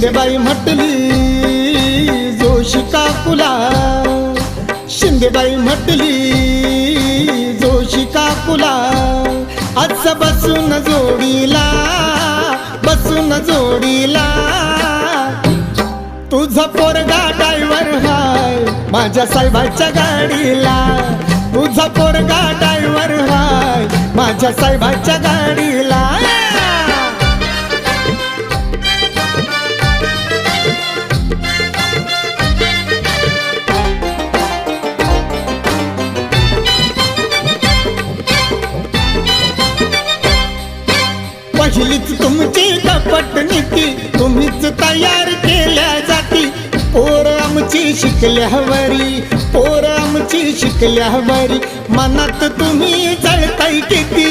शिंदेबाई म्हटली जोशी काकूला, शिंदेबाई म्हटली जोशी काकूला, आज बसून जोडीला, बसून जोडीला. तुझा पोरगा ड्रायव्हर हाय माझ्या साहेबाच्या गाडीला, तुझा पोरगा ड्रायव्हर हाय माझ्या साहेबाच्या गाडीला. पहिलीच तुमची कपट नीती, तुम्हीच तयार केल्या जाती. पोर आमची शिकल्यावरी, पोर आमची शिकल्यावरी, मनात तुम्ही जळताय किती.